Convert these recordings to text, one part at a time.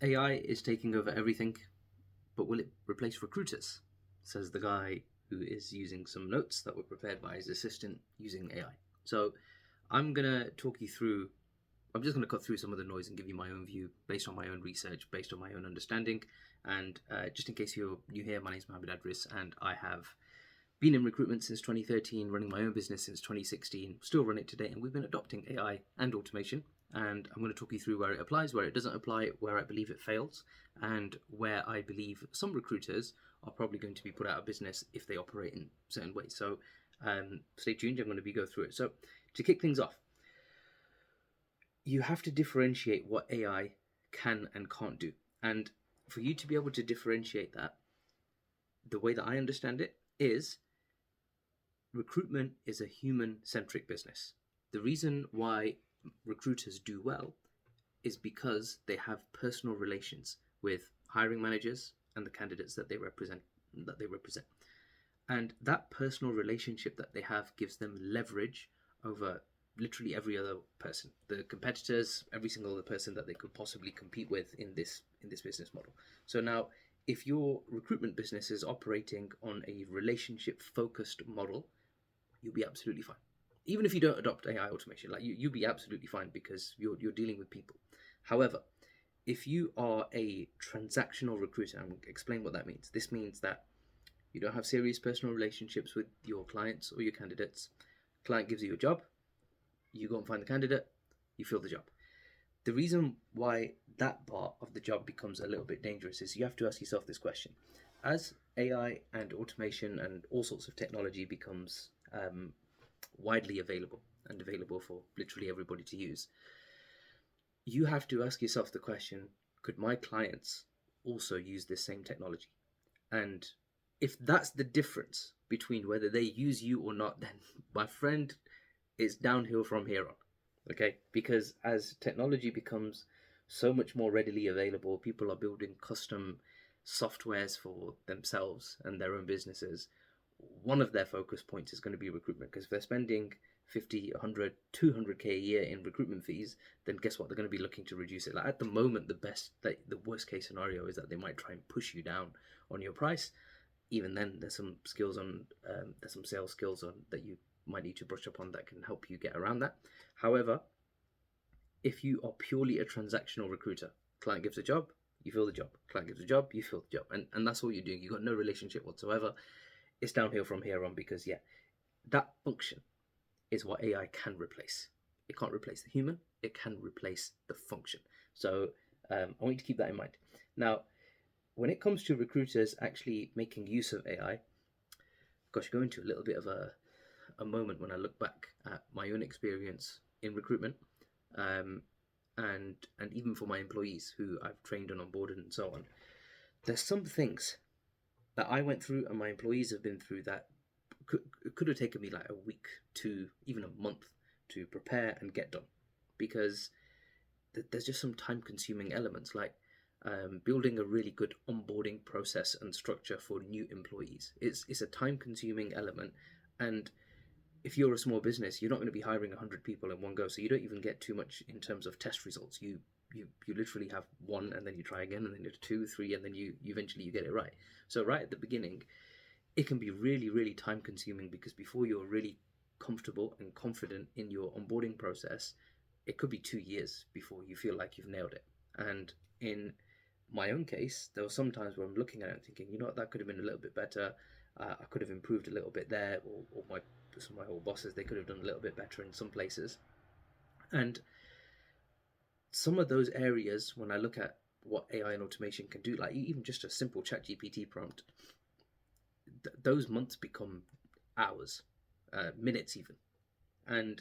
AI is taking over everything, but will it replace recruiters? Says the guy who is using some notes that were prepared by his assistant using AI. So I'm going to talk you through, I'm just going to cut through some of the noise and give you my own view based on my own research, based on my own understanding. And just in case you're new here, my name is Mohammed Adris, and I have been in recruitment since 2013, running my own business since 2016, still run it today, and we've been adopting AI and automation. And I'm going to talk you through where it applies, where it doesn't apply, where I believe it fails, and where I believe some recruiters are probably going to be put out of business if they operate in certain ways. So stay tuned, I'm going to go through it. So to kick things off, you have to differentiate what AI can and can't do. And for you to be able to differentiate that, the way that I understand it is recruitment is a human-centric business. The reason why recruiters do well is because they have personal relations with hiring managers and the candidates that they represent. And that personal relationship that they have gives them leverage over literally every other person, the competitors, every single other person that they could possibly compete with in this business model. So now, if your recruitment business is operating on a relationship focused model, you'll be absolutely fine. Even if you don't adopt AI automation, like you'll be absolutely fine because you're dealing with people. However, if you are a transactional recruiter, and we'll explain what that means. This means that you don't have serious personal relationships with your clients or your candidates. Client gives you a job, you go and find the candidate, you fill the job. The reason why that part of the job becomes a little bit dangerous is you have to ask yourself this question. As AI and automation and all sorts of technology becomes widely available and available for literally everybody to use, you have to ask yourself the question, could my clients also use this same technology? And if that's the difference between whether they use you or not, then my friend, it's downhill from here on. Okay, because as technology becomes so much more readily available, people are building custom softwares for themselves and their own businesses. One of their focus points is going to be recruitment, because if they're spending 50, 100, 200k a year in recruitment fees, then guess what? They're going to be looking to reduce it. Like at the moment, the worst case scenario is that they might try and push you down on your price. Even then, there's some sales skills on that you might need to brush up on that can help you get around that. However, if you are purely a transactional recruiter, client gives a job, you fill the job. Client gives a job, you fill the job. And that's all you're doing. You've got no relationship whatsoever. It's downhill from here on because, that function is what AI can replace. It can't replace the human. It can replace the function. So I want you to keep that in mind. Now, when it comes to recruiters actually making use of AI, gosh, go into a little bit of a moment when I look back at my own experience in recruitment, and even for my employees who I've trained and onboarded and so on. There's some things that I went through and my employees have been through that could have taken me like a week to even a month to prepare and get done, because there's just some time consuming elements like building a really good onboarding process and structure for new employees. It's a time consuming element, and if you're a small business, you're not going to be hiring 100 people in one go, so you don't even get too much in terms of test results. You literally have one, and then you try again, and then you do 2, 3, and then you eventually you get it right. So right at the beginning, it can be really, really time consuming, because before you're really comfortable and confident in your onboarding process, it could be 2 years before you feel like you've nailed it. And in my own case, there were some times where I'm looking at it and thinking, you know what, that could have been a little bit better. I could have improved a little bit there, or some of my old bosses, they could have done a little bit better in some places. And some of those areas, when I look at what AI and automation can do, like even just a simple ChatGPT prompt, those months become hours, minutes even. And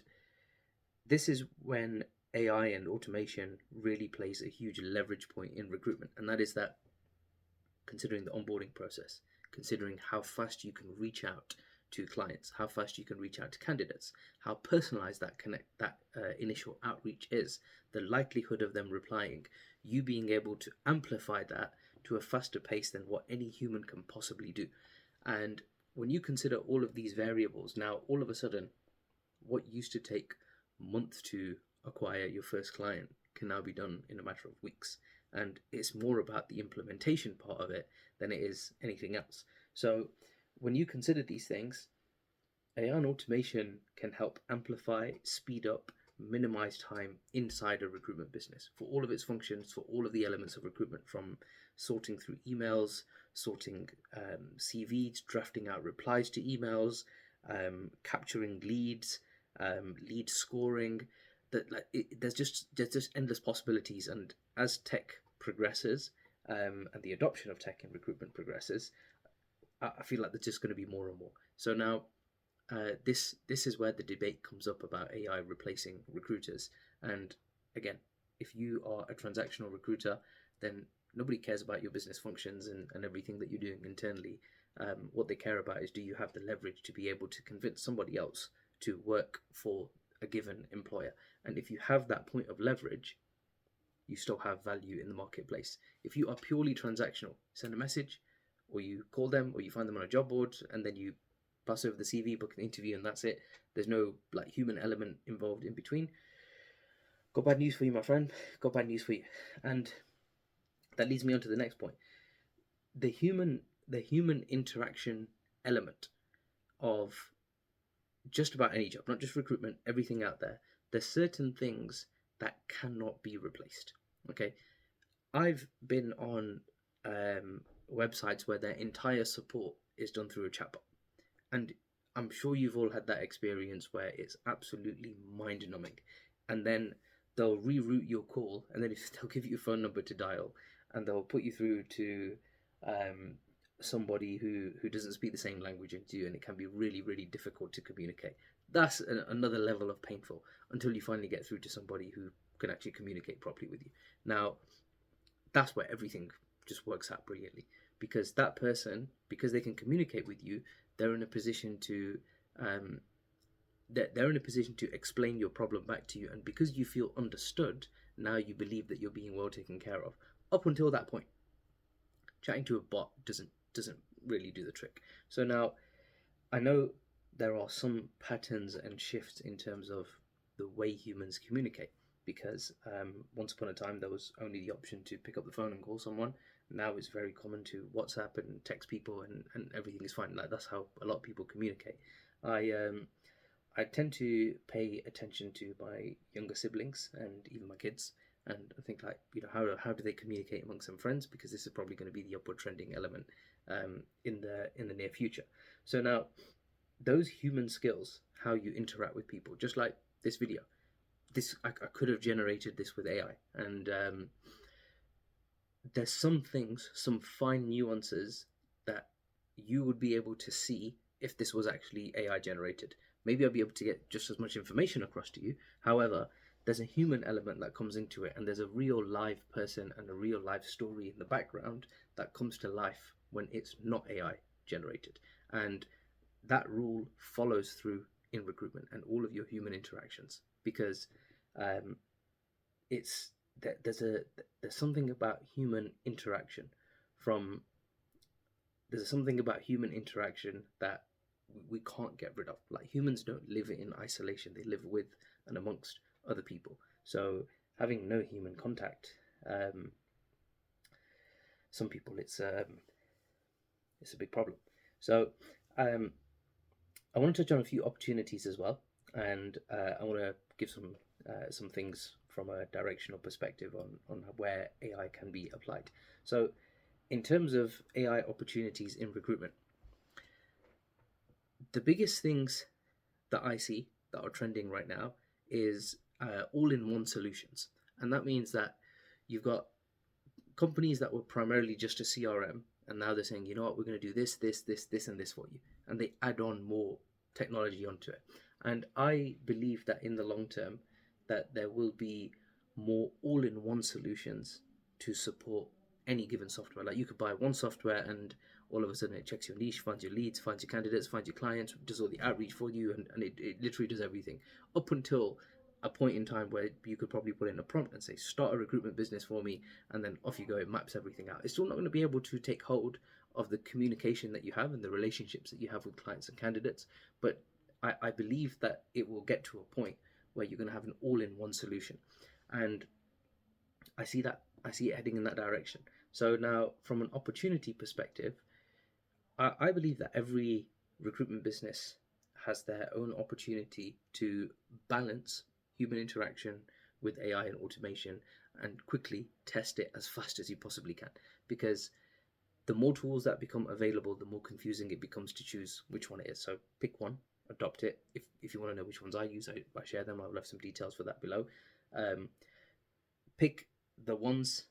this is when AI and automation really plays a huge leverage point in recruitment. And that is that considering the onboarding process, considering how fast you can reach out to clients, how fast you can reach out to candidates, how personalized that initial outreach is, the likelihood of them replying, you being able to amplify that to a faster pace than what any human can possibly do. And when you consider all of these variables, now all of a sudden, what used to take months to acquire your first client can now be done in a matter of weeks. and it's more about the implementation part of it than it is anything else. So when you consider these things, AI and automation can help amplify, speed up, minimize time inside a recruitment business for all of its functions, for all of the elements of recruitment, from sorting through emails, sorting CVs, drafting out replies to emails, capturing leads, lead scoring. There's just endless possibilities, and as tech progresses, and the adoption of tech in recruitment progresses, I feel like there's just going to be more and more. So now this is where the debate comes up about AI replacing recruiters. And again, if you are a transactional recruiter, then nobody cares about your business functions and everything that you're doing internally. What they care about is, do you have the leverage to be able to convince somebody else to work for a given employer? And if you have that point of leverage, you still have value in the marketplace. If you are purely transactional, send a message, or you call them, or you find them on a job board, and then you pass over the CV, book an interview, and that's it. There's no human element involved in between. Got bad news for you, my friend. Got bad news for you. And that leads me on to the next point. The human interaction element of just about any job, not just recruitment, everything out there, there's certain things that cannot be replaced. Okay, I've been on websites where their entire support is done through a chatbot, and I'm sure you've all had that experience where it's absolutely mind-numbing. And then they'll reroute your call, and then they'll give you a phone number to dial, and they'll put you through to somebody who doesn't speak the same language as you, and it can be really, really difficult to communicate. That's another level of painful, until you finally get through to somebody who can actually communicate properly with you. Now, that's where everything just works out brilliantly, because that person, because they can communicate with you, they're in a position to they're in a position to explain your problem back to you, and because you feel understood, now you believe that you're being well taken care of. Up until that point, chatting to a bot doesn't really do the trick. So now, I know there are some patterns and shifts in terms of the way humans communicate, because once upon a time there was only the option to pick up the phone and call someone. Now it's very common to WhatsApp and text people, and everything is fine. Like, that's how a lot of people communicate. I tend to pay attention to my younger siblings and even my kids, and I think, how do they communicate amongst some friends, because this is probably going to be the upward trending element in the near future. So now, those human skills, how you interact with people, just like this video, I could have generated this with AI, and there's some things, some fine nuances that you would be able to see if this was actually AI generated. Maybe I'll be able to get just as much information across to you. However, there's a human element that comes into it, and there's a real live person and a real live story in the background that comes to life when it's not AI generated. And that rule follows through in recruitment and all of your human interactions, because there's something about human interaction that we can't get rid of. Like, humans don't live in isolation; they live with and amongst other people. So having no human contact, some people, it's a big problem. So I want to touch on a few opportunities as well, and I want to give some things from a directional perspective on where AI can be applied. So in terms of AI opportunities in recruitment, the biggest things that I see that are trending right now is all-in-one solutions. And that means that you've got companies that were primarily just a CRM, and now they're saying, you know what, we're going to do this, and this for you. And they add on more technology onto it. And I believe that in the long term, that there will be more all-in-one solutions to support any given software. Like, you could buy one software and all of a sudden it checks your niche, finds your leads, finds your candidates, finds your clients, does all the outreach for you, and it literally does everything. Up until a point in time where you could probably put in a prompt and say, start a recruitment business for me, and then off you go, it maps everything out. It's still not going to be able to take hold of the communication that you have and the relationships that you have with clients and candidates, but I believe that it will get to a point where you're going to have an all-in-one solution. And I see that I see it heading in that direction. So now, from an opportunity perspective, I believe that every recruitment business has their own opportunity to balance human interaction with AI and automation and quickly test it as fast as you possibly can. Because the more tools that become available, the more confusing it becomes to choose which one it is. So pick one, adopt it. If you want to know which ones I use, I share them. I've left some details for that below. Um, Pick the ones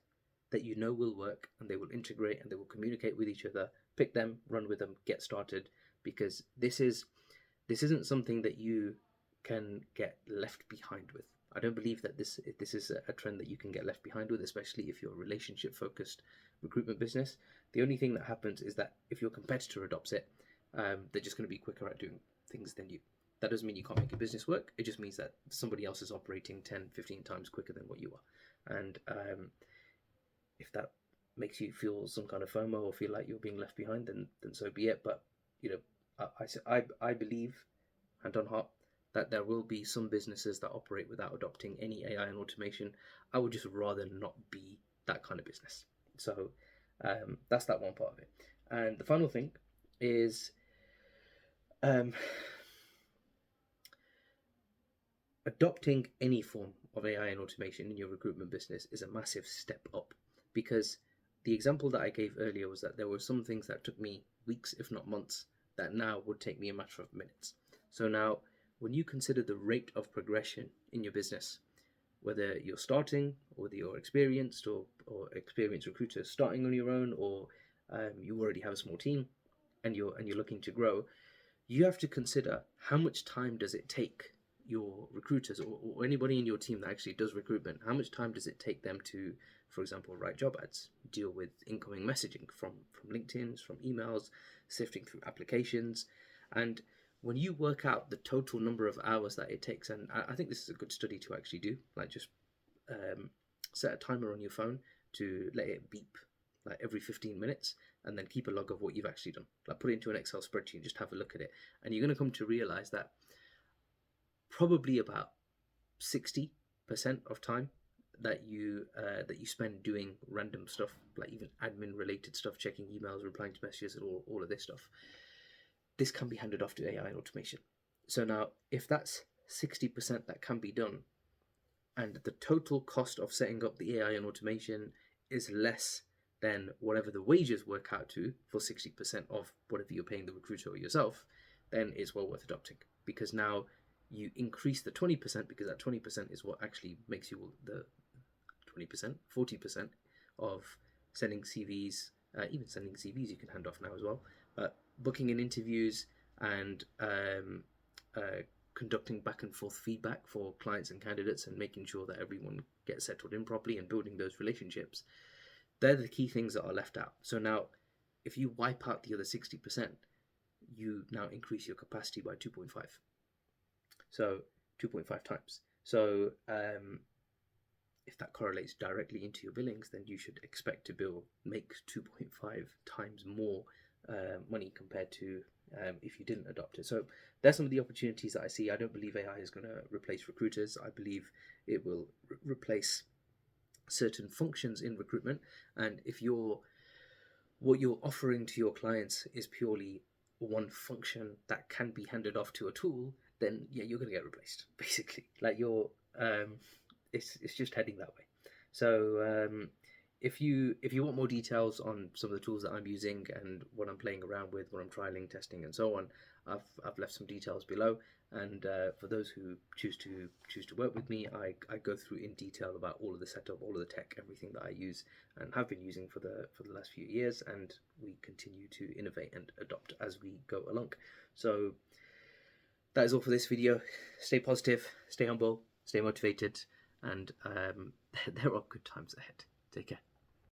that you know will work and they will integrate and they will communicate with each other. Pick them, run with them, get started, because this isn't something that you can get left behind with. I don't believe that this is a trend that you can get left behind with, especially if you're a relationship focused recruitment business. The only thing that happens is that if your competitor adopts it, they're just going to be quicker at doing things than you. That doesn't mean you can't make your business work. It just means that somebody else is operating 10, 15 times quicker than what you are. And if that makes you feel some kind of FOMO or feel like you're being left behind, then so be it. But I believe, hand on heart, that there will be some businesses that operate without adopting any AI and automation. I would just rather not be that kind of business. So that's that one part of it. And the final thing is adopting any form of AI and automation in your recruitment business is a massive step up, because the example that I gave earlier was that there were some things that took me weeks, if not months, that now would take me a matter of minutes. So now, when you consider the rate of progression in your business, whether you're starting, or whether you're experienced or experienced recruiter starting on your own, or you already have a small team and you're looking to grow, you have to consider how much time does it take your recruiters or anybody in your team that actually does recruitment, how much time does it take them to, for example, write job ads, deal with incoming messaging from LinkedIn, from emails, sifting through applications. And when you work out the total number of hours that it takes, and I think this is a good study to actually do, like just set a timer on your phone to let it beep like every 15 minutes, and then keep a log of what you've actually done. Like put it into an Excel spreadsheet and just have a look at it. And you're going to come to realize that probably about 60% of time that you spend doing random stuff, like even admin related stuff, checking emails, replying to messages, and all of this stuff, this can be handed off to AI and automation. So now, if that's 60% that can be done, and the total cost of setting up the AI and automation is less than whatever the wages work out to for 60% of whatever you're paying the recruiter or yourself, then it's well worth adopting, because now you increase the 20%, because that 20% is what actually makes you the 20%, 40% of sending CVs, even sending CVs you can hand off now as well, booking in interviews and conducting back and forth feedback for clients and candidates and making sure that everyone gets settled in properly and building those relationships. They're the key things that are left out. So now, if you wipe out the other 60%, you now increase your capacity by 2.5. So 2.5 times. So if that correlates directly into your billings, then you should expect to make 2.5 times more money compared to if you didn't adopt it. So there's some of the opportunities that I see. I don't believe AI is going to replace recruiters. I believe it will replace certain functions in recruitment. And if what you're offering to your clients is purely one function that can be handed off to a tool, then yeah, you're going to get replaced, basically. Like it's just heading that way. So if you want more details on some of the tools that I'm using and what I'm playing around with, what I'm trialing, testing, and so on, I've left some details below. And for those who choose to work with me, I go through in detail about all of the setup, all of the tech, everything that I use and have been using for the last few years, and we continue to innovate and adopt as we go along. So that is all for this video. Stay positive, stay humble, stay motivated, and there are good times ahead. Take care.